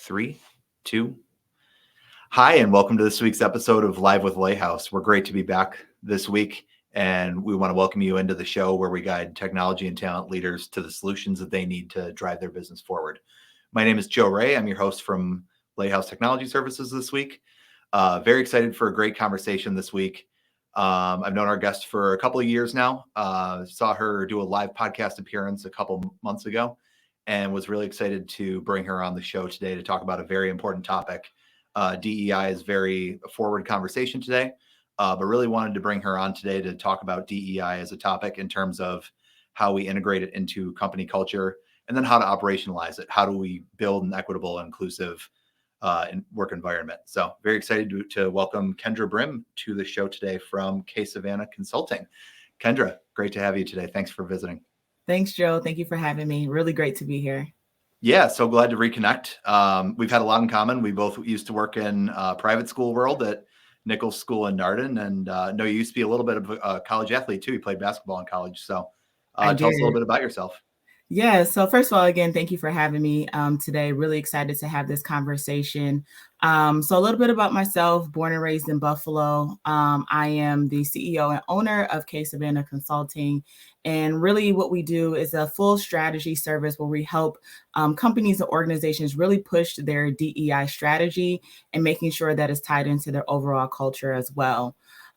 3, 2. Hi, and welcome to this week's episode of Live with Lighthouse. We're great to be back this week, and we want to welcome you into the show where we guide technology and talent leaders to the solutions that they need to drive their business forward. My name is Joe Ray. I'm your host from Lighthouse Technology Services this week. Very excited for a great conversation this week. I've known our guest for a couple of years now. Saw her do a live podcast appearance a couple months ago, and was really excited to bring her on the show today to talk about a very important topic. DEI is very forward conversation today, but really wanted to bring her on today to talk about DEI as a topic in terms of how we integrate it into company culture, and then how to operationalize it. How do we build an equitable, inclusive work environment? So very excited to welcome Kendra Brim to the show today from K Savannah Consulting. Kendra, great to have you today. Thanks for visiting. Thanks, Joe. Thank you for having me. Really great to be here. Yeah, so glad to reconnect. We've had a lot in common. We both used to work in private school world at Nichols School in Narden, and know you used to be a little bit of a college athlete too. You played basketball in college. So tell us a little bit about yourself. Yeah. So first of all, again, thank you for having me today. Really excited to have this conversation. So a little bit about myself, born and raised in Buffalo. I am the CEO and owner of K Savannah Consulting. And really what we do is a full strategy service where we help companies and organizations really push their DEI strategy and making sure that it's tied into their overall culture as well.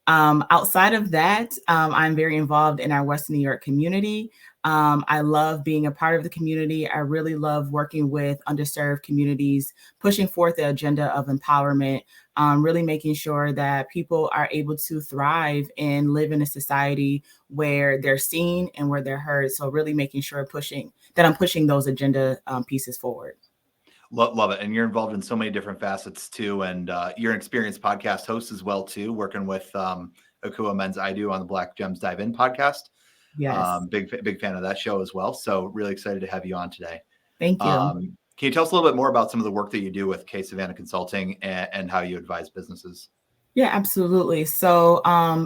Outside of that, I'm very involved in our Western New York community. I love being a part of the community. I really love working with underserved communities, pushing forth the agenda of empowerment, really making sure that people are able to thrive and live in a society where they're seen and where they're heard. So really making sure I'm pushing those agenda pieces forward. Love it. And you're involved in so many different facets too. And you're an experienced podcast host as well too, working with Akua Men's I Do on the Black Gems Dive In podcast. Yes. Big fan of that show as well. So really excited to have you on today. Thank you. Can you tell us a little bit more about some of the work that you do with K Savannah Consulting and how you advise businesses? Yeah, absolutely. So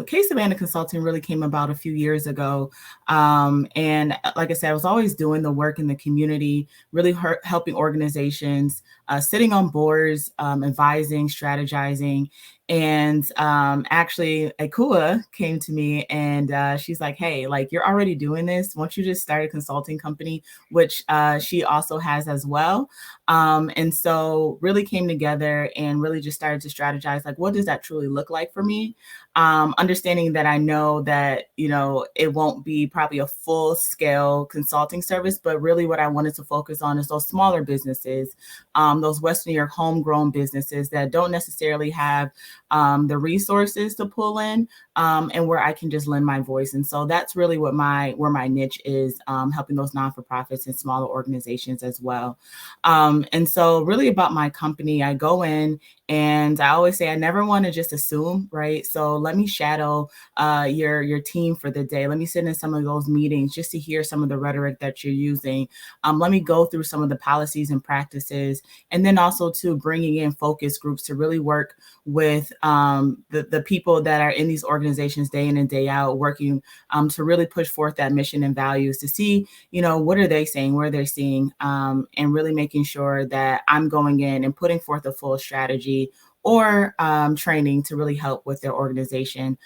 K Savannah Consulting really came about a few years ago. And like I said, I was always doing the work in the community, really helping organizations, sitting on boards, advising, strategizing. And actually, Akua came to me and she's like, hey, like you're already doing this. Why don't you just start a consulting company, which she also has as well. And so really came together and really just started to strategize, like, what does that truly look like for me? Understanding that I know that, it won't be probably a full scale consulting service, but really what I wanted to focus on is those smaller businesses, those Western New York homegrown businesses that don't necessarily have the resources to pull in and where I can just lend my voice. And so that's really where my niche is, helping those non-for-profits and smaller organizations as well. And so really about my company, I go in and I always say, I never want to just assume, right? So let me shadow your team for the day. Let me sit in some of those meetings just to hear some of the rhetoric that you're using. Let me go through some of the policies and practices, and then also to bringing in focus groups to really work with the people that are in these organizations day in and day out, working to really push forth that mission and values to see, what are they saying, where they're seeing, and really making sure that I'm going in and putting forth a full strategy or training to really help with their organization.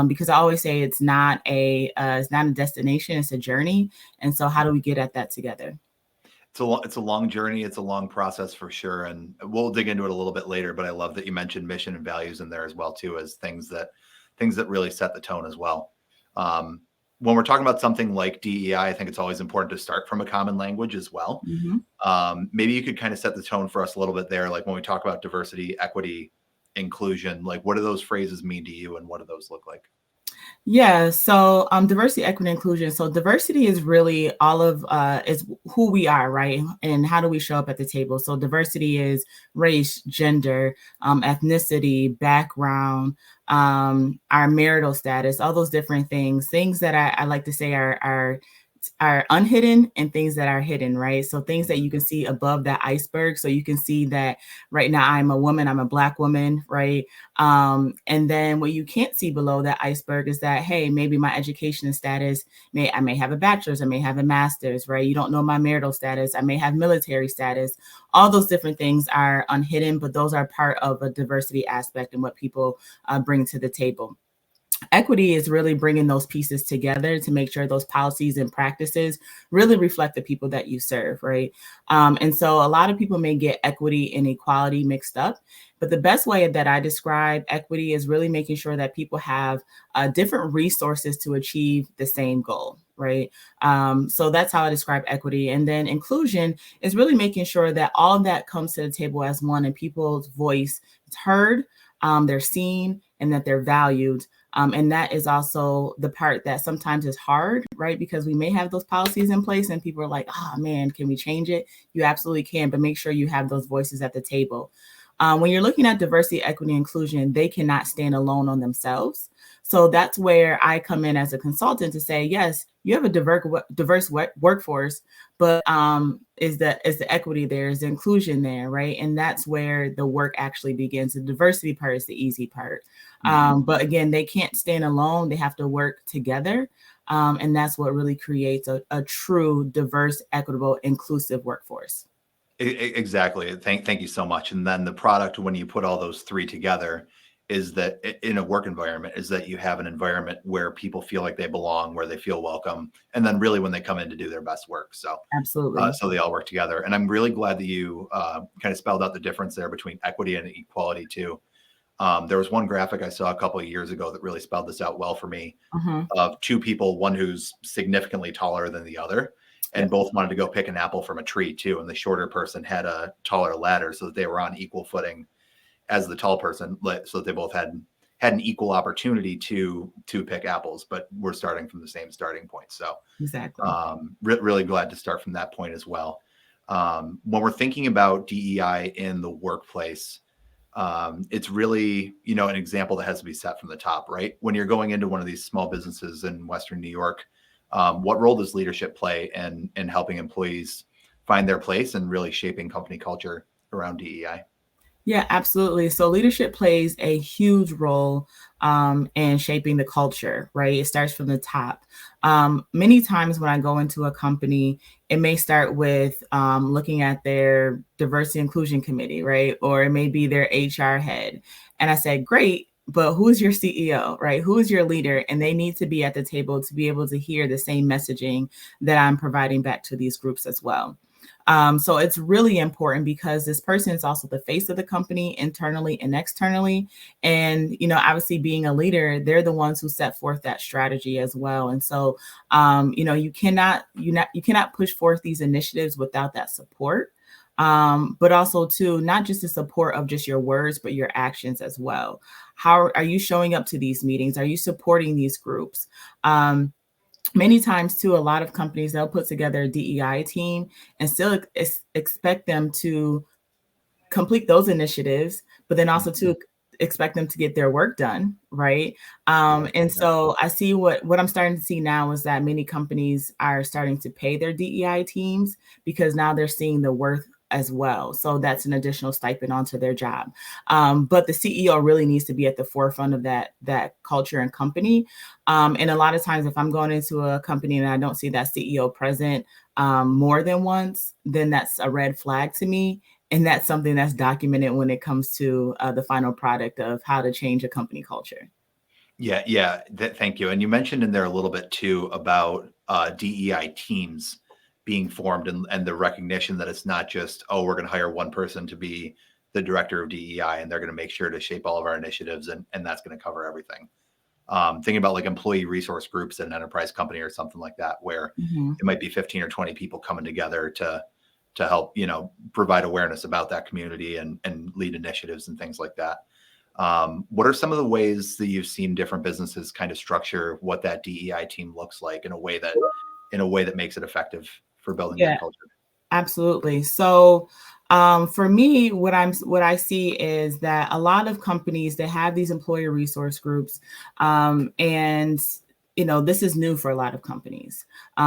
Because I always say it's not a destination, it's a journey. And so how do we get at that together? It's a long journey. It's a long process for sure. And we'll dig into it a little bit later, but I love that you mentioned mission and values in there as well too, as things that really set the tone as well. When we're talking about something like DEI, I think it's always important to start from a common language as well. Mm-hmm. Maybe you could kind of set the tone for us a little bit there. Like when we talk about diversity, equity, inclusion, like what do those phrases mean to you and what do those look like? Yeah. So diversity, equity, inclusion. So diversity is really all of is who we are, right? And how do we show up at the table? So diversity is race, gender, ethnicity, background, our marital status, all those different things that I like to say are are unhidden and things that are hidden, right? So things that you can see above that iceberg. So you can see that right now I'm a woman, I'm a Black woman, right? And then what you can't see below that iceberg is that, hey, maybe my education status, I may have a bachelor's, I may have a master's, right? You don't know my marital status, I may have military status. All those different things are unhidden, but those are part of a diversity aspect and what people bring to the table. Equity is really bringing those pieces together to make sure those policies and practices really reflect the people that you serve, right? And so a lot of people may get equity and equality mixed up, but the best way that I describe equity is really making sure that people have different resources to achieve the same goal, right? So that's how I describe equity. And then inclusion is really making sure that all of that comes to the table as one and people's voice is heard, they're seen, and that they're valued. And that is also the part that sometimes is hard, right? Because we may have those policies in place and people are like, oh man, can we change it? You absolutely can, but make sure you have those voices at the table. When you're looking at diversity, equity, inclusion, they cannot stand alone on themselves. So that's where I come in as a consultant to say, yes, you have a diverse workforce, but is the equity there, is the inclusion there, right? And that's where the work actually begins. The diversity part is the easy part. But again, they can't stand alone. They have to work together. And that's what really creates a true, diverse, equitable, inclusive workforce. Exactly. Thank you so much. And then the product, when you put all those three together, is that in a work environment, is that you have an environment where people feel like they belong, where they feel welcome, and then really when they come in to do their best work. So Absolutely. so they all work together. And I'm really glad that you kind of spelled out the difference there between equity and equality too. There was one graphic I saw a couple of years ago that really spelled this out well for me, of two people, one who's significantly taller than the other, and Yep. both wanted to go pick an apple from a tree too. And the shorter person had a taller ladder so that they were on equal footing as the tall person, so that they both had an equal opportunity to pick apples, but we're starting from the same starting point. So Exactly. really glad to start from that point as well. When we're thinking about DEI in the workplace, it's really, an example that has to be set from the top, right? When you're going into one of these small businesses in Western New York, what role does leadership play in helping employees find their place and really shaping company culture around DEI? Yeah, absolutely. So leadership plays a huge role in shaping the culture, right? It starts from the top. Many times when I go into a company, it may start with looking at their diversity inclusion committee, right? Or it may be their HR head. And I said, great, but who is your CEO, right? Who is your leader? And they need to be at the table to be able to hear the same messaging that I'm providing back to these groups as well. So it's really important because this person is also the face of the company internally and externally. And, obviously being a leader, they're the ones who set forth that strategy as well. And so, you cannot push forth these initiatives without that support. But also too, not just the support of just your words, but your actions as well. How are you showing up to these meetings? Are you supporting these groups? Many times too, a lot of companies, they'll put together a DEI team and still expect them to complete those initiatives, but then also to expect them to get their work done, right? Yeah, And so I see what I'm starting to see now is that many companies are starting to pay their DEI teams because now they're seeing the worth as well. So that's an additional stipend onto their job. But the CEO really needs to be at the forefront of that culture and company. And a lot of times, if I'm going into a company and I don't see that CEO present more than once, then that's a red flag to me. And that's something that's documented when it comes to the final product of how to change a company culture. yeah. Thank you. And you mentioned in there a little bit too about DEI teams being formed and the recognition that it's not just, oh, we're going to hire one person to be the director of DEI and they're going to make sure to shape all of our initiatives and that's going to cover everything. Thinking about like employee resource groups at an enterprise company or something like that, where Mhm. it might be 15 or 20 people coming together to help, provide awareness about that community and lead initiatives and things like that. What are some of the ways that you've seen different businesses kind of structure what that DEI team looks like in a way that makes it effective for building Yeah, that culture? absolutely. So, for me, what I see is that a lot of companies, they have these employee resource groups, and this is new for a lot of companies.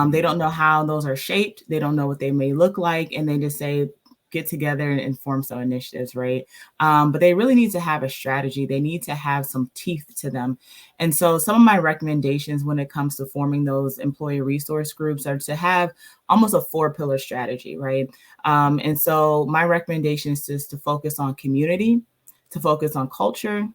They don't know how those are shaped. They don't know what they may look like. And they just say, get together and form some initiatives, right? But they really need to have a strategy. They need to have some teeth to them. And so some of my recommendations when it comes to forming those employee resource groups are to have almost a 4-pillar strategy, right? And so my recommendation is just to focus on community, to focus on culture,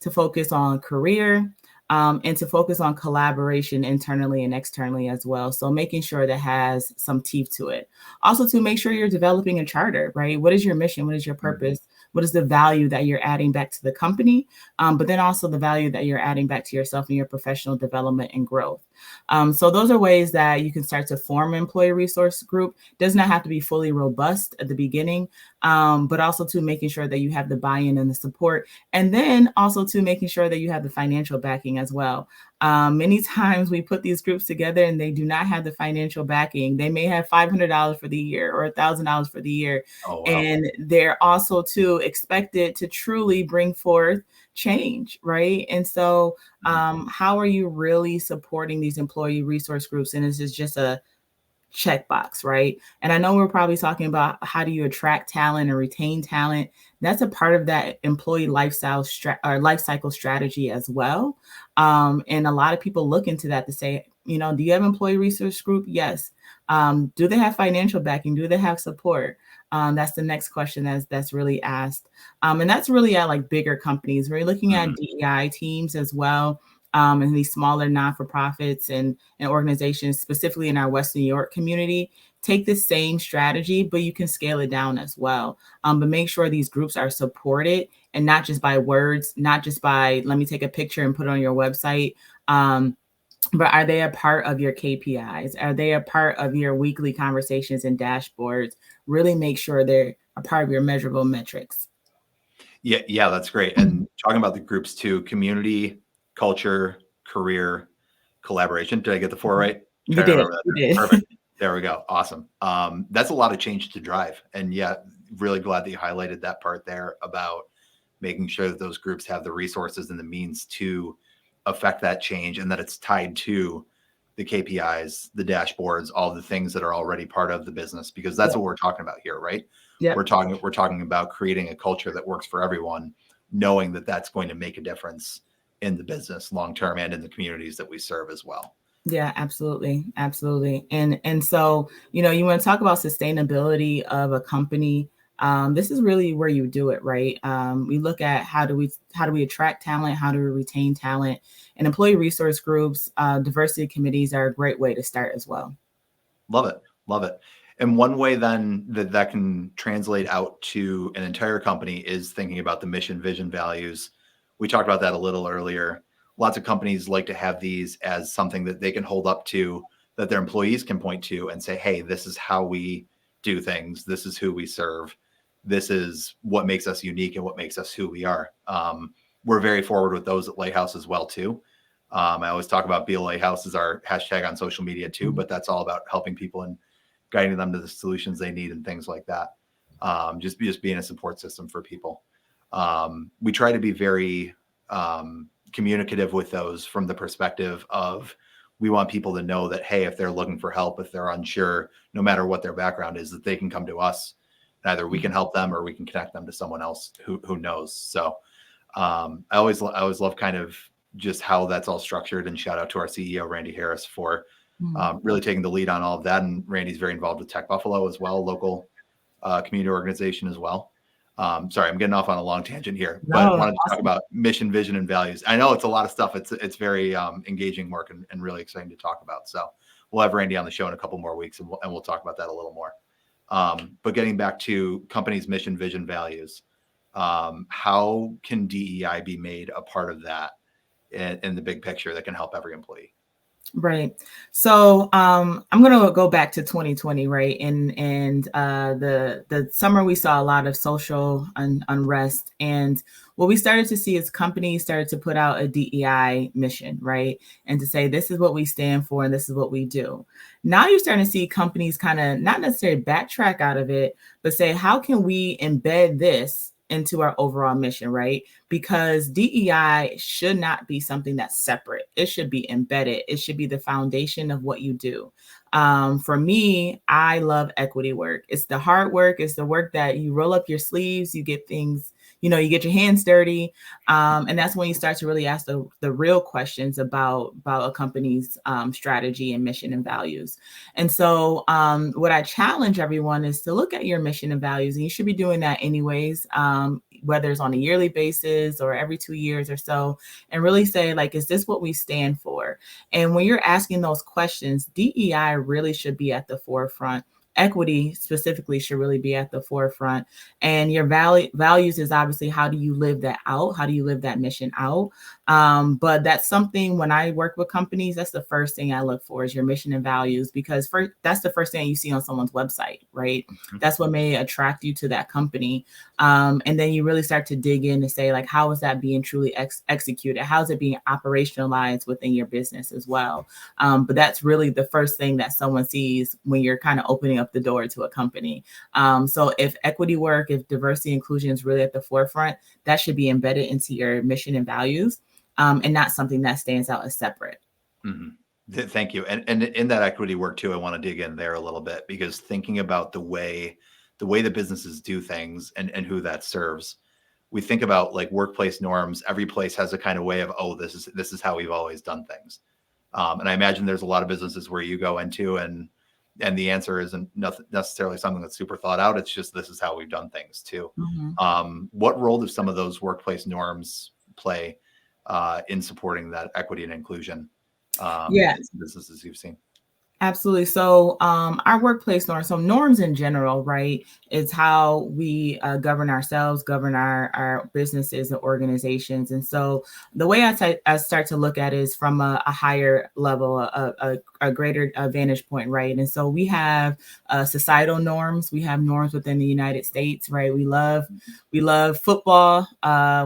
to focus on career, and to focus on collaboration internally and externally as well. So making sure that has some teeth to it. Also to make sure you're developing a charter, right? What is your mission? What is your purpose? What is the value that you're adding back to the company? But then also the value that you're adding back to yourself and your professional development and growth. So those are ways that you can start to form an employee resource group. Does not have to be fully robust at the beginning, but also to making sure that you have the buy-in and the support. And then also to making sure that you have the financial backing as well. Many times we put these groups together and they do not have the financial backing. They may have $500 for the year or $1,000 for the year. Oh, wow. And they're also too expected to truly bring forth change, right? And so how are you really supporting these employee resource groups? And this is just a checkbox, right? And I know we're probably talking about how do you attract talent and retain talent. That's a part of that employee life cycle strategy as well. And a lot of people look into that to say, do you have employee resource group? Yes. Do they have financial backing? Do they have support? That's the next question that's really asked. And that's really at like bigger companies. We're looking at DEI teams as well. And these smaller not-for-profits and organizations, specifically in our West New York community, take the same strategy, but you can scale it down as well. But make sure these groups are supported and not just by words, not just by, let me take a picture and put it on your website. But are they a part of your KPIs? Are they a part of your weekly conversations and dashboards? Really make sure they're a part of your measurable metrics. Yeah, that's great. And talking about the groups too, community, culture, career, collaboration. Did I get the 4 right? You did. Perfect. There we go. Awesome. That's a lot of change to drive. And yeah, really glad that you highlighted that part there about making sure that those groups have the resources and the means to affect that change and that it's tied to the KPIs, the dashboards, all the things that are already part of the business, because that's what we're talking about here, right? Yeah. We're talking about creating a culture that works for everyone, knowing that that's going to make a difference in the business long term and in the communities that we serve as well. Yeah, absolutely. Absolutely. And so, you want to talk about sustainability of a company. This is really where you do it, right? We look at how do we attract talent? How do we retain talent? And employee resource groups, diversity committees are a great way to start as well. Love it. And one way then that can translate out to an entire company is thinking about the mission, vision, values. We talked about that a little earlier. Lots of companies like to have these as something that they can hold up to, that their employees can point to and say, hey, this is how we do things. This is who we serve. This is what makes us unique and what makes us who we are. We're very forward with those at Lighthouse as well, too. I always talk about Be a Lighthouse as our hashtag on social media, too, but that's all about helping people and guiding them to the solutions they need and things like that. Just being a support system for people. We try to be very communicative with those from the perspective of we want people to know that, hey, if they're looking for help, if they're unsure, no matter what their background is, that they can come to us. Either we can help them or we can connect them to someone else who knows. So I always love kind of just how that's all structured, and shout out to our CEO, Randy Harris, for really taking the lead on all of that. And Randy's very involved with Tech Buffalo as well, local community organization as well. Sorry, I'm getting off on a long tangent here, but I wanted to talk about mission, vision, and values. I know it's a lot of stuff. It's very engaging work and really exciting to talk about. So we'll have Randy on the show in a couple more weeks, and we'll talk about that a little more. But getting back to company's mission, vision, values, how can DEI be made a part of that in the big picture that can help every employee? Right. So I'm going to go back to 2020, right? And the summer we saw a lot of social unrest, and what we started to see is companies started to put out a DEI mission, right? And to say, this is what we stand for and this is what we do. Now you're starting to see companies kind of not necessarily backtrack out of it, but say, how can we embed this into our overall mission, right? Because DEI should not be something that's separate. It should be embedded. It should be the foundation of what you do. For me, I love equity work. It's the hard work. It's the work that you roll up your sleeves, you get things, you get your hands dirty. And that's when you start to really ask the real questions about a company's strategy and mission and values. And so what I challenge everyone is to look at your mission and values, and you should be doing that anyways, whether it's on a yearly basis or every 2 years or so, and really say, like, is this what we stand for? And when you're asking those questions, DEI really should be at the forefront. Equity specifically should really be at the forefront. And your values is obviously, how do you live that out? How do you live that mission out? But that's something, when I work with companies, that's the first thing I look for, is your mission and values, because that's the first thing you see on someone's website, right? Mm-hmm. That's what may attract you to that company. And then you really start to dig in to say, like, how is that being truly executed? How is it being operationalized within your business as well? But that's really the first thing that someone sees when you're kind of opening up the door to a company. So if equity work, if diversity inclusion is really at the forefront, that should be embedded into your mission and values, and not something that stands out as separate. Mm-hmm. Thank you. And in that equity work too, I want to dig in there a little bit, because thinking about the way the businesses do things and who that serves, we think about like workplace norms. Every place has a kind of way of, oh, this is how we've always done things. And I imagine there's a lot of businesses where you go into and the answer isn't necessarily something that's super thought out. It's just, this is how we've done things too. Mm-hmm. What role do some of those workplace norms play in supporting that equity and inclusion in some businesses you've seen? Absolutely. So our workplace norms, so norms in general, right, is how we govern ourselves, govern our businesses and organizations. And so the way I start to look at it is from a higher level, a greater vantage point, right? And so we have societal norms. We have norms within the United States, right? We love football.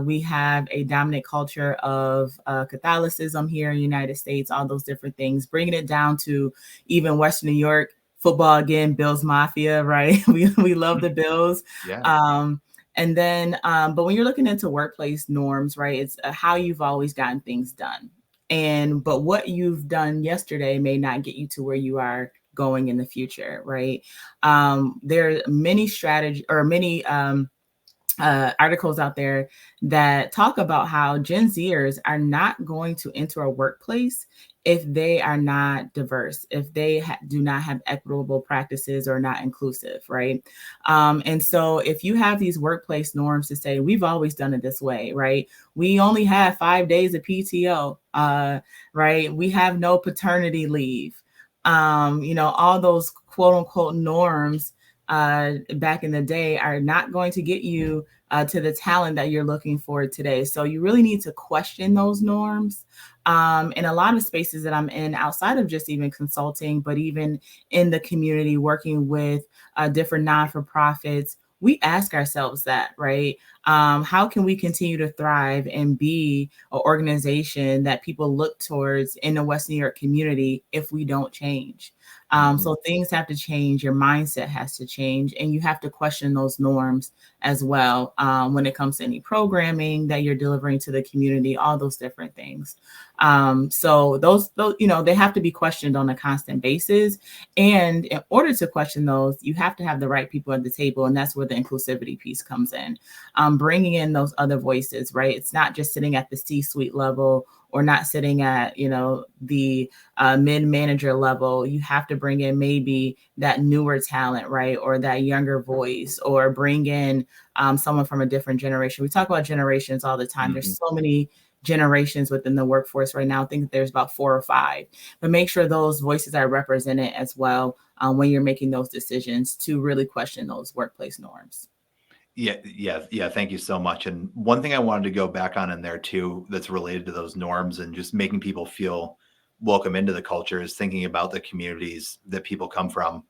We have a dominant culture of Catholicism here in the United States, all those different things, bringing it down to even Western New York football, again, Bills Mafia, right? We love the Bills. Yeah. And then, but when you're looking into workplace norms, right, it's how you've always gotten things done. But what you've done yesterday may not get you to where you are going in the future, right? There are many strategies or many articles out there that talk about how Gen Zers are not going to enter a workplace if they are not diverse, if they do not have equitable practices or not inclusive, right? And so if you have these workplace norms to say, we've always done it this way, right? We only have 5 days of PTO, right? We have no paternity leave. All those quote unquote norms back in the day are not going to get you to the talent that you're looking for today. So you really need to question those norms. In a lot of spaces that I'm in, outside of just even consulting, but even in the community, working with different non-for-profits, we ask ourselves that, right? How can we continue to thrive and be an organization that people look towards in the West New York community if we don't change? So things have to change. Your mindset has to change, and you have to question those norms as well when it comes to any programming that you're delivering to the community, all those different things. So those, they have to be questioned on a constant basis. And in order to question those, you have to have the right people at the table. And that's where the inclusivity piece comes in, bringing in those other voices, right? It's not just sitting at the C-suite level or not sitting at, the mid-manager level. You have to bring in maybe that newer talent, right? Or that younger voice, or bring in someone from a different generation. We talk about generations all the time. There's so many generations within the workforce right now. I think there's about 4 or 5, but make sure those voices are represented as well when you're making those decisions to really question those workplace norms. Yeah. Thank you so much. And one thing I wanted to go back on in there too, that's related to those norms and just making people feel welcome into the culture, is thinking about the communities that people come from.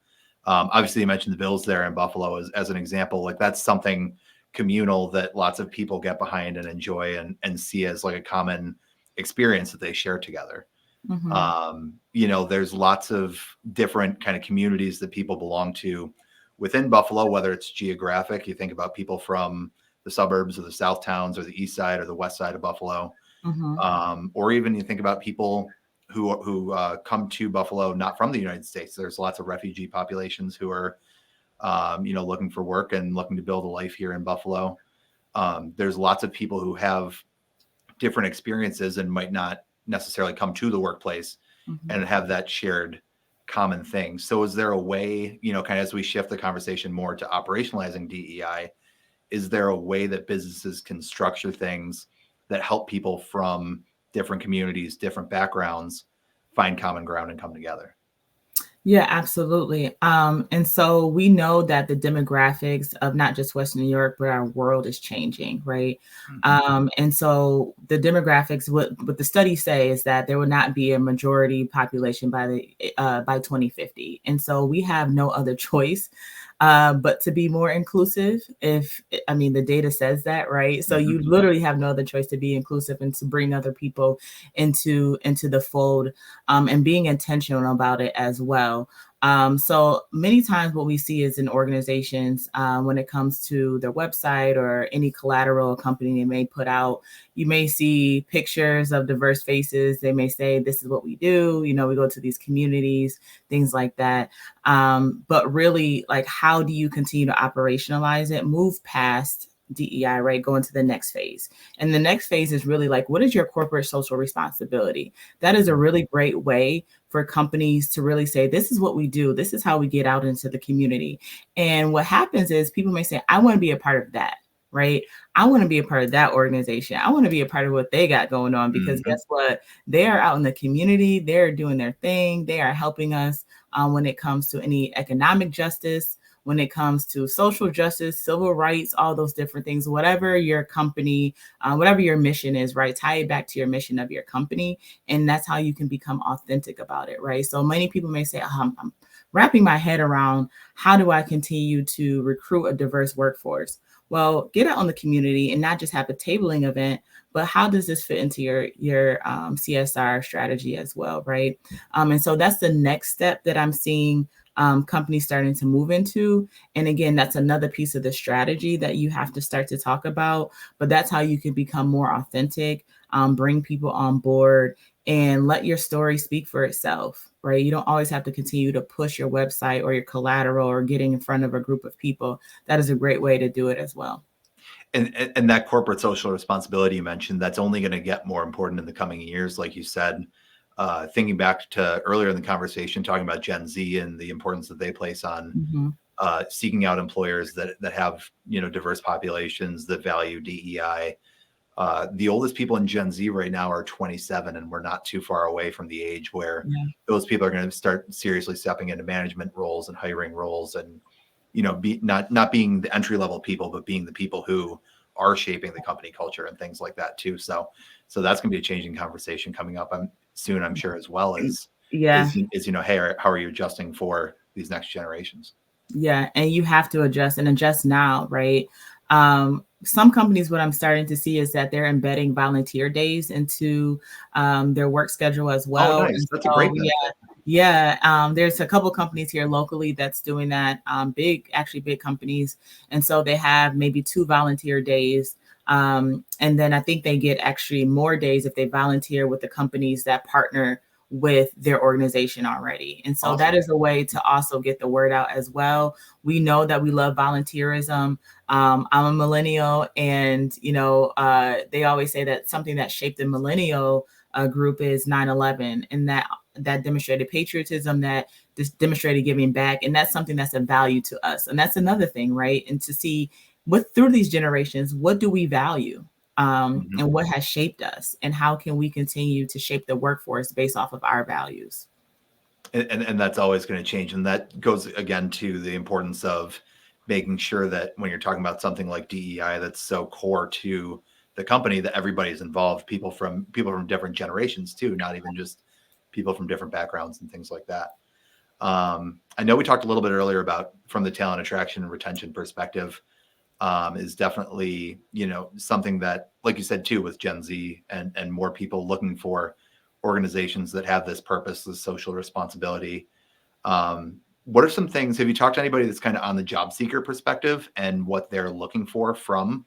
Obviously, you mentioned the Bills there in Buffalo as an example. Like, that's something communal that lots of people get behind and enjoy and see as like a common experience that they share together. There's lots of different kind of communities that people belong to within Buffalo, whether it's geographic. You think about people from the suburbs or the south towns or the east side or the west side of Buffalo. Mhm. Or even you think about people who come to Buffalo not from the United States. There's lots of refugee populations who are looking for work and looking to build a life here in Buffalo. There's lots of people who have different experiences and might not necessarily come to the workplace Mhm. and have that shared common thing. So is there a way, kind of as we shift the conversation more to operationalizing DEI, is there a way that businesses can structure things that help people from different communities, different backgrounds, find common ground and come together? Yeah, absolutely. And so we know that the demographics of not just Western New York, but our world is changing, right? Mhm. And so the demographics, what the studies say is that there will not be a majority population by 2050, and so we have no other choice but to be more inclusive. I mean, the data says that, right? So Mhm. you literally have no other choice to be inclusive and to bring other people into the fold, and being intentional about it as well. So many times what we see is in organizations, when it comes to their website or any collateral a company they may put out, you may see pictures of diverse faces. They may say, this is what we do. We go to these communities, things like that. But really, like, how do you continue to operationalize it, move past DEI, right? Go into the next phase. And the next phase is really like, what is your corporate social responsibility? That is a really great way for companies to really say, this is what we do. This is how we get out into the community. And what happens is people may say, I want to be a part of that, right? I want to be a part of that organization. I want to be a part of what they got going on, because Mhm. guess what? They are out in the community. They're doing their thing. They are helping us when it comes to any economic justice, when it comes to social justice, civil rights, all those different things, whatever your company, whatever your mission is, right? Tie it back to your mission of your company. And that's how you can become authentic about it, right? So many people may say, I'm wrapping my head around, how do I continue to recruit a diverse workforce? Well, get out on the community and not just have a tabling event, but how does this fit into your CSR strategy as well, right? And so that's the next step that I'm seeing companies starting to move into. And again, that's another piece of the strategy that you have to start to talk about. But that's how you can become more authentic, bring people on board, and let your story speak for itself, right? You don't always have to continue to push your website or your collateral or getting in front of a group of people. That is a great way to do it as well. And that corporate social responsibility you mentioned, that's only going to get more important in the coming years, like you said. Thinking back to earlier in the conversation, talking about Gen Z and the importance that they place on Mhm. seeking out employers that have diverse populations that value DEI. The oldest people in Gen Z right now are 27, and we're not too far away from the age where Yeah. those people are going to start seriously stepping into management roles and hiring roles, and be not being the entry level people, but being the people who are shaping the company culture and things like that too. So that's going to be a changing conversation coming up soon, I'm sure, as well as Yeah. hey, how are you adjusting for these next generations? Yeah, and you have to adjust and adjust now, right? Some companies, what I'm starting to see is that they're embedding volunteer days into their work schedule as Oh, well. nice. And That's a so, great yeah, benefit. yeah, there's a couple companies here locally that's doing that. Actually big companies, and so they have maybe 2 volunteer days. And then I think they get actually more days if they volunteer with the companies that partner with their organization already. And so that Awesome. is a way to also get the word out as well. We know that we love volunteerism. I'm a millennial, and they always say that something that shaped the millennial group is 9/11, and that demonstrated patriotism, that demonstrated giving back, and that's something that's a value to us. And that's another thing, right? And to see through these generations, what do we value? Mhm. And what has shaped us, and how can we continue to shape the workforce based off of our values. And that's always going to change, and that goes again to the importance of making sure that when you're talking about something like DEI that's so core to the company, that everybody's involved, people from different generations too, not even just people from different backgrounds and things like that. I know we talked a little bit earlier about from the talent attraction and retention perspective, is definitely something that, like you said too, with Gen Z and more people looking for organizations that have this purpose, this social responsibility. What are some things? Have you talked to anybody that's kind of on the job seeker perspective and what they're looking for from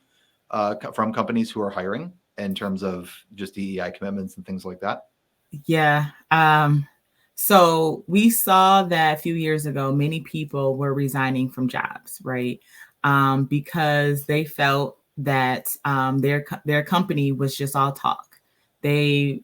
from companies who are hiring in terms of just DEI commitments and things like that? Yeah. So we saw that a few years ago, many people were resigning from jobs, right? Because they felt that their company was just all talk. They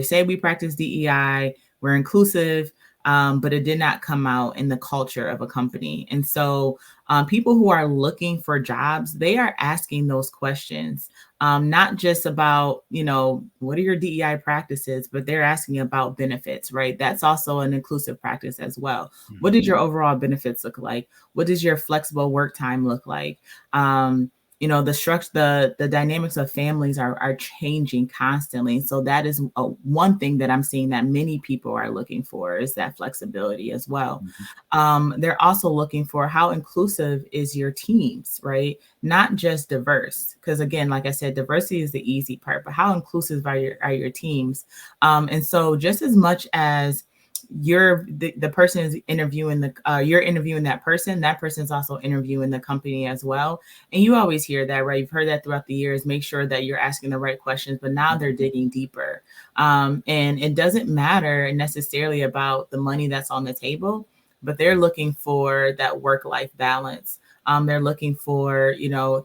say we practice DEI, we're inclusive, but it did not come out in the culture of a company. And so people who are looking for jobs, they are asking those questions, not just about, what are your DEI practices, but they're asking about benefits, right? That's also an inclusive practice as well. What did your overall benefits look like? What does your flexible work time look like? The structure, the dynamics of families are changing constantly. So that is one thing that I'm seeing that many people are looking for, is that flexibility as well. They're also looking for how inclusive is your teams, right? Not just diverse, because again, like I said, diversity is the easy part, but how inclusive are your teams? And so just as much as the person is interviewing you're interviewing that person's also interviewing the company as well. And you always hear that, right? You've heard that throughout the years. Make sure that you're asking the right questions, but now they're digging deeper. And it doesn't matter necessarily about the money that's on the table, but they're looking for that work-life balance. They're looking for,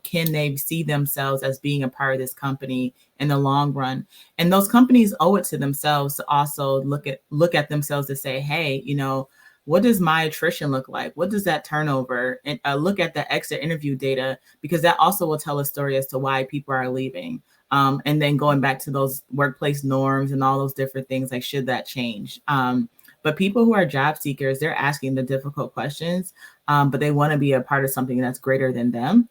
can they see themselves as being a part of this company in the long run? And those companies owe it to themselves to also look at themselves to say, hey, what does my attrition look like? What does that turnover? And look at the exit interview data, because that also will tell a story as to why people are leaving. And then going back to those workplace norms and all those different things, like, should that change? But people who are job seekers, they're asking the difficult questions, but they want to be a part of something that's greater than them.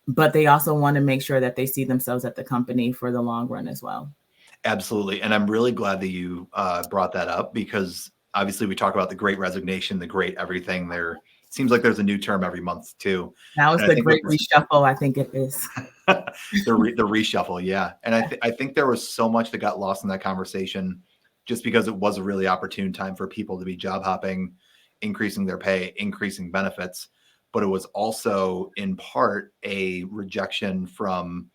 But they also want to make sure that they see themselves at the company for the long run as well. Absolutely. And I'm really glad that you brought that up, because obviously we talk about the great resignation, the great everything. There seems like there's a new term every month too. Now it's the great reshuffle, I think it is. the reshuffle, yeah. And I think there was so much that got lost in that conversation, just because it was a really opportune time for people to be job hopping, increasing their pay, increasing benefits. But it was also in part a rejection from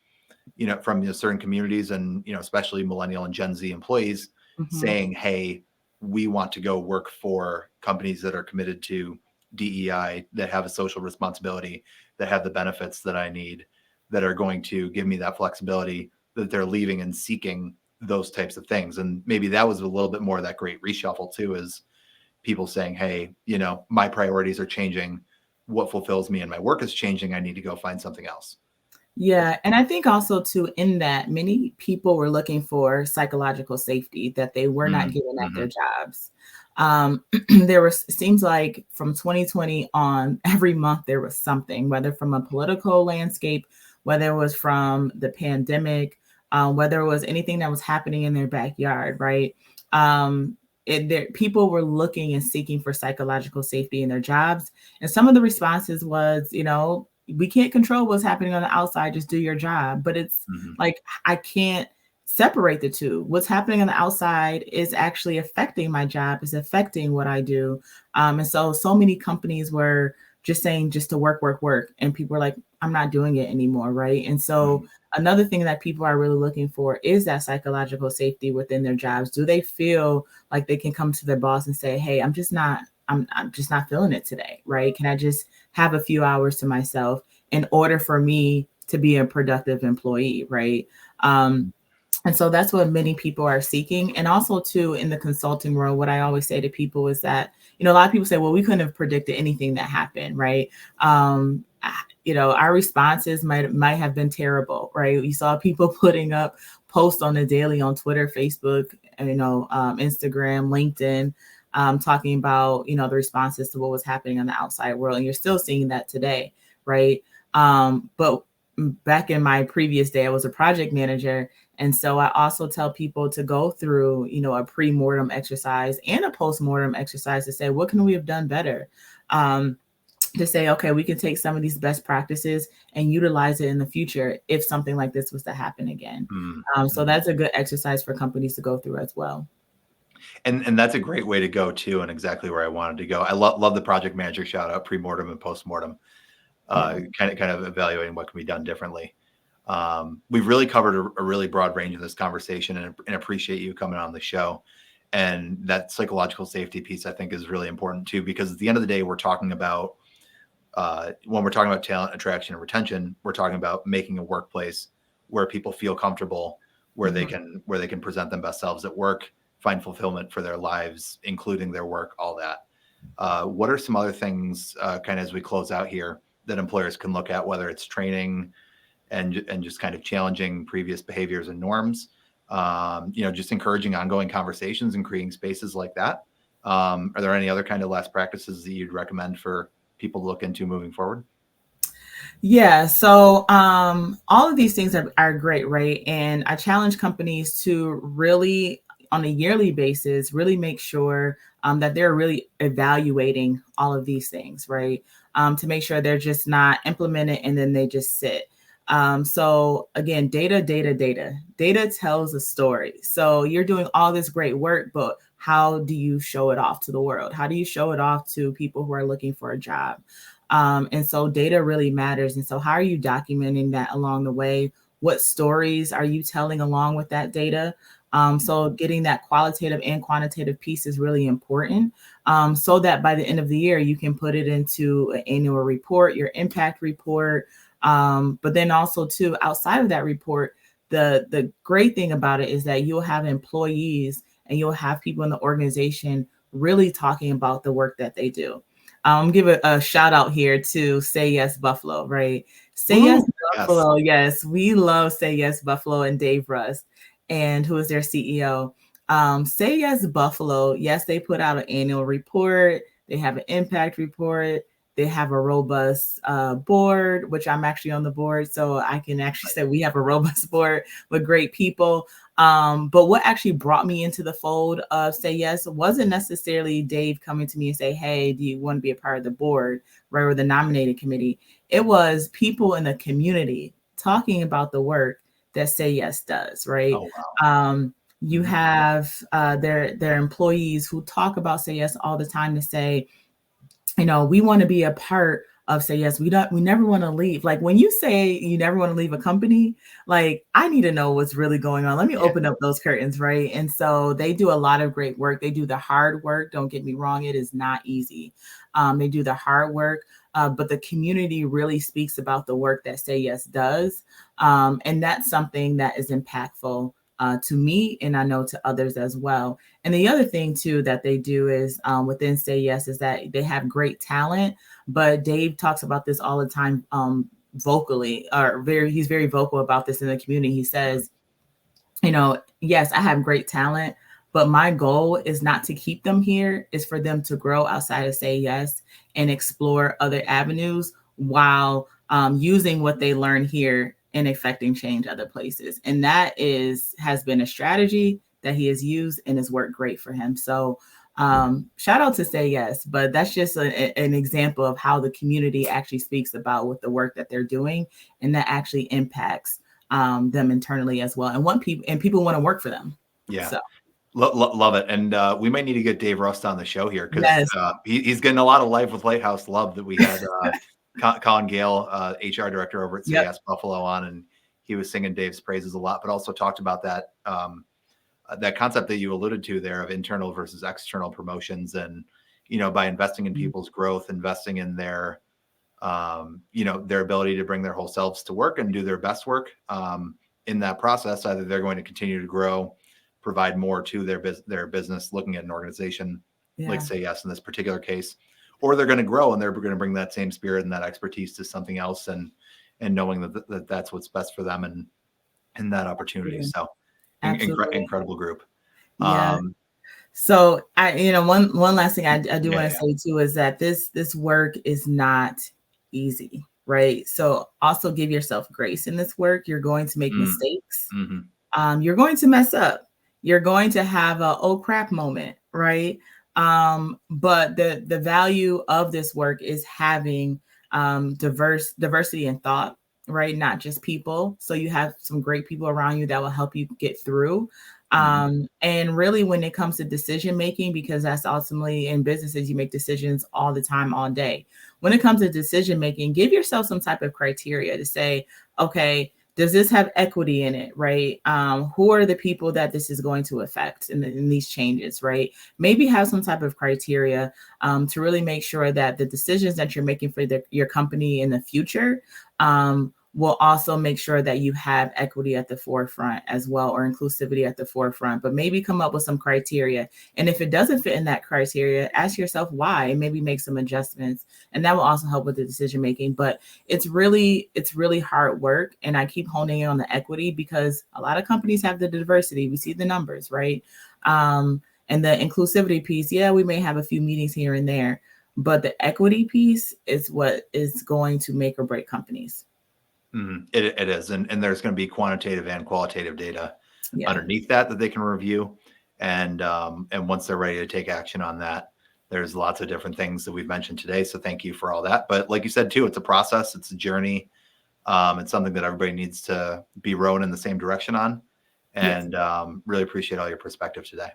certain communities, and especially millennial and Gen Z employees saying, hey, we want to go work for companies that are committed to DEI, that have a social responsibility, that have the benefits that I need, that are going to give me that flexibility, that they're leaving and seeking those types of things. And maybe that was a little bit more of that great reshuffle too, is people saying, hey, my priorities are changing. What fulfills me and my work is changing. I need to go find something else. Yeah. And I think also too, in that, many people were looking for psychological safety that they were not given at their jobs. Seems like from 2020 on, every month there was something, whether from a political landscape, whether it was from the pandemic, whether it was anything that was happening in their backyard, right? People were looking and seeking for psychological safety in their jobs. And some of the responses was, we can't control what's happening on the outside, just do your job. But it's like, I can't separate the two. What's happening on the outside is actually affecting my job, is affecting what I do. And so many companies were just saying just to work. And people were like, I'm not doing it anymore, right? And so another thing that people are really looking for is that psychological safety within their jobs. Do they feel like they can come to their boss and say, hey, I'm just not feeling it today, right? Can I just have a few hours to myself in order for me to be a productive employee, right? And so that's what many people are seeking. And also too, in the consulting world, what I always say to people is that, a lot of people say, well, we couldn't have predicted anything that happened, right? Our responses might have been terrible, right? You saw people putting up posts on the daily on Twitter, Facebook, Instagram, LinkedIn, talking about, the responses to what was happening in the outside world. And you're still seeing that today, right? But back in my previous day, I was a project manager. And so I also tell people to go through, a pre-mortem exercise and a post-mortem exercise to say, what can we have done better? To say, okay, we can take some of these best practices and utilize it in the future if something like this was to happen again. So that's a good exercise for companies to go through as well. And that's a great way to go too, and exactly where I wanted to go. I love the project manager shout out, pre-mortem and post-mortem. kind of evaluating what can be done differently. We've really covered a really broad range in this conversation, and appreciate you coming on the show. And that psychological safety piece, I think, is really important too, because at the end of the day, we're talking about when we're talking about talent attraction and retention, we're talking about making a workplace where people feel comfortable, where they can present their best selves at work, find fulfillment for their lives, including their work, all that. What are some other things, kind of as we close out here, that employers can look at, whether it's training and just kind of challenging previous behaviors and norms, just encouraging ongoing conversations and creating spaces like that? Are there any other kind of last practices that you'd recommend for people to look into moving forward? Yeah. So all of these things are great, right? And I challenge companies to really, on a yearly basis, really make sure that they're really evaluating all of these things, right? To make sure they're just not implemented and then they just sit. So again, data tells a story. So you're doing all this great work, but how do you show it off to the world? How do you show it off to people who are looking for a job? And so data really matters. And so how are you documenting that along the way? What stories are you telling along with that data? So getting that qualitative and quantitative piece is really important, so that by the end of the year, you can put it into an annual report, your impact report. But then also too, outside of that report, the great thing about it is that you'll have employees and you'll have people in the organization really talking about the work that they do. Give a shout out here to Say Yes Buffalo, right? Say Ooh, Yes yes. Buffalo. Yes, we love Say Yes Buffalo and Dave Rust, and who is their CEO. Say Yes Buffalo. Yes, they put out an annual report. They have an impact report. They have a robust board, which I'm actually on the board. So I can actually say we have a robust board with great people. But what actually brought me into the fold of Say Yes wasn't necessarily Dave coming to me and say, hey, do you want to be a part of the board, right, or the nominating committee? It was people in the community talking about the work that Say Yes does, right? Oh, wow. You have their employees who talk about Say Yes all the time to say, we want to be a part of Say Yes. We never want to leave. Like when you say you never want to leave a company, like I need to know what's really going on. Let me open up those curtains, right? And so they do a lot of great work. They do the hard work. Don't get me wrong. It is not easy. They do the hard work, but the community really speaks about the work that Say Yes does. And that's something that is impactful to me, and I know to others as well. And the other thing too that they do is within Say Yes is that they have great talent, but Dave talks about this all the time vocally, or he's very vocal about this in the community. He says, yes, I have great talent, but my goal is not to keep them here, is for them to grow outside of Say Yes and explore other avenues while using what they learn here and affecting change other places. And that has been a strategy that he has used and has worked great for him. So shout out to Say Yes, but that's just an example of how the community actually speaks about with the work that they're doing, and that actually impacts them internally as well, and people want to work for them. Yeah. So. Love it. And we might need to get Dave Rust on the show here, because Yes. he's getting a lot of Live with Lighthouse love that we had Colin Gale, HR director over at Say Yes Buffalo, on, and he was singing Dave's praises a lot, but also talked about that that concept that you alluded to there of internal versus external promotions. And, by investing in people's growth, investing in their, their ability to bring their whole selves to work and do their best work in that process, either they're going to continue to grow, provide more to their business, looking at an organization like Say Yes in this particular case, or they're going to grow and they're going to bring that same spirit and that expertise to something else, and knowing that that's what's best for them and that opportunity. So incredible group. Yeah. So one last thing I do want to say too is that this work is not easy, right? So also give yourself grace in this work. You're going to make mistakes. You're going to mess up. You're going to have a oh crap moment, right? But the value of this work is having diversity in thought, right? Not just people. So you have some great people around you that will help you get through. And really, when it comes to decision making, because that's ultimately in businesses, you make decisions all the time, all day. when it comes to decision making, give yourself some type of criteria to say, okay, does this have equity in it, right? Who are the people that this is going to affect in these changes, right? Maybe have some type of criteria to really make sure that the decisions that you're making for your company in the future will also make sure that you have equity at the forefront as well, or inclusivity at the forefront, but maybe come up with some criteria. And if it doesn't fit in that criteria, ask yourself why, and maybe make some adjustments. And that will also help with the decision making. But it's really hard work. And I keep honing in on the equity because a lot of companies have the diversity. We see the numbers, right? And the inclusivity piece, yeah, we may have a few meetings here and there, but the equity piece is what is going to make or break companies. It is. And there's going to be quantitative and qualitative data underneath that they can review. And once they're ready to take action on that, there's lots of different things that we've mentioned today. So thank you for all that. But like you said, too, it's a process. It's a journey. It's something that everybody needs to be rowing in the same direction on. And really appreciate all your perspective today.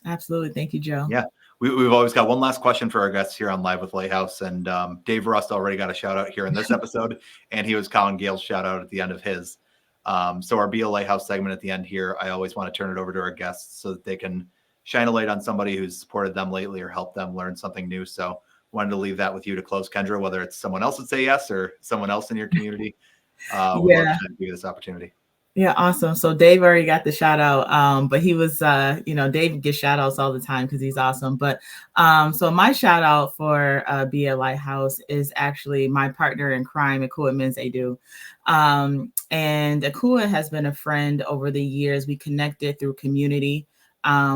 Absolutely. Thank you, Joe. Yeah. We've always got one last question for our guests here on Live with Lighthouse. And Dave Rust already got a shout out here in this episode, and he was calling Gail's shout out at the end of his. So our Be a Lighthouse segment at the end here, I always want to turn it over to our guests so that they can shine a light on somebody who's supported them lately or helped them learn something new. So wanted to leave that with you to close, Kendra, whether it's someone else that say yes or someone else in your community. Would love to give you this opportunity. Yeah, awesome. So Dave already got the shout out, but he was, Dave gets shout outs all the time because he's awesome. But so my shout out for Be a Lighthouse is actually my partner in crime, Akua Menzedu. And Akua has been a friend over the years. We connected through community,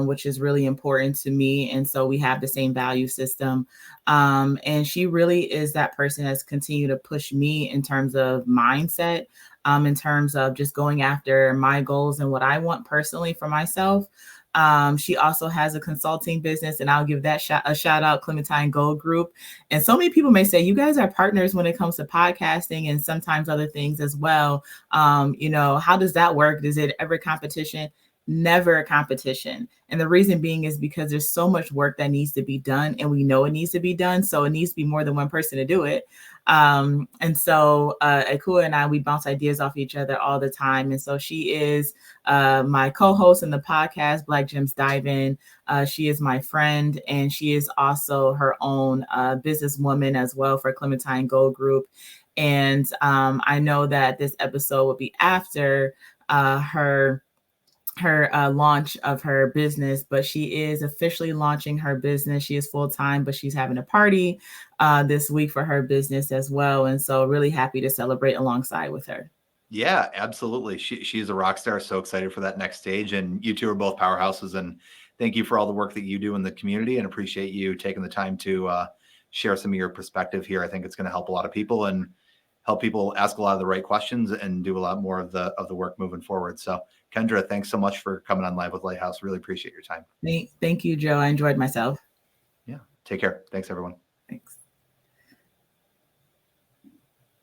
which is really important to me. And so we have the same value system. And she really is that person that's continued to push me in terms of mindset, in terms of just going after my goals and what I want personally for myself. She also has a consulting business, and I'll give that a shout out, Clementine Gold Group. And so many people may say, you guys are partners when it comes to podcasting and sometimes other things as well. How does that work? Is it ever competition? Never a competition. And the reason being is because there's so much work that needs to be done, and we know it needs to be done. So it needs to be more than one person to do it. And so Akua and I, we bounce ideas off each other all the time. And so she is my co-host in the podcast, Black Gems Dive In. She is my friend, and she is also her own businesswoman as well for Clementine Gold Group. And I know that this episode will be after her launch of her business, but she is officially launching her business. She is full-time, but she's having a party this week for her business as well. And so really happy to celebrate alongside with her. Yeah, absolutely. She's a rock star. So excited for that next stage. And you two are both powerhouses. And thank you for all the work that you do in the community, and appreciate you taking the time to share some of your perspective here. I think it's going to help a lot of people and help people ask a lot of the right questions and do a lot more of the work moving forward. So Kendra, thanks so much for coming on Live with Lighthouse. Really appreciate your time. Thank you, Joe. I enjoyed myself. Yeah. Take care. Thanks, everyone.